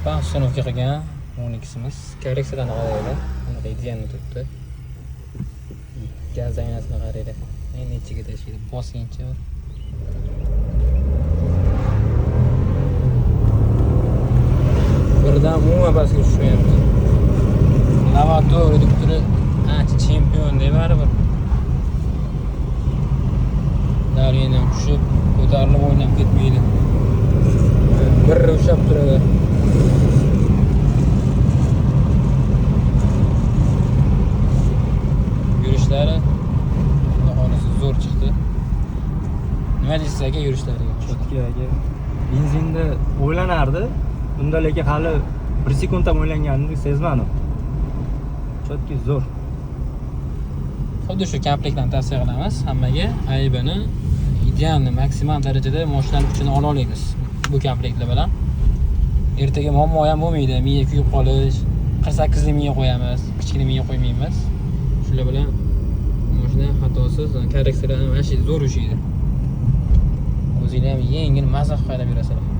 Papa uстановка qilgan 12simiz. Korreksiyalarni qaraydi. Anaqa dizaynni turibdi. Gaz aynasini qaraydi. Endi ichiga tashlaydi. Bosgancha bor. Birdan umuman pastga tushmayapti. Lavato deb turib, ancha chempion deb baribir. Daryodan tushib, ko'tarilib o'ynab ketmaydi. Bir ushlab turadi. Yurishlari xohlasa zo'r chiqdi. Nima deysiz aka yurishlariga? Chotki aka. Benzinda o'ylanardi. Bunda lekin hali 1 sekund ham o'ylanganini sezmadim. Chotki zo'r. Xuddi shu komplektni tavsiya qilamiz hammaga. Aybini ideal maksimal darajada moshinaning kuchini ola olamiz bu komplektlar bilan. Ertaga muammo ham bo'lmaydi. Miya kuyib qolish, 48 li miya qo'yamiz, kichkina miya qo'ymaymiz. Shular bilan mashina xatosiz, korreksiyalar ham zo'r ushlaydi. O'zinglar ham yengil maza qilib berasizlar.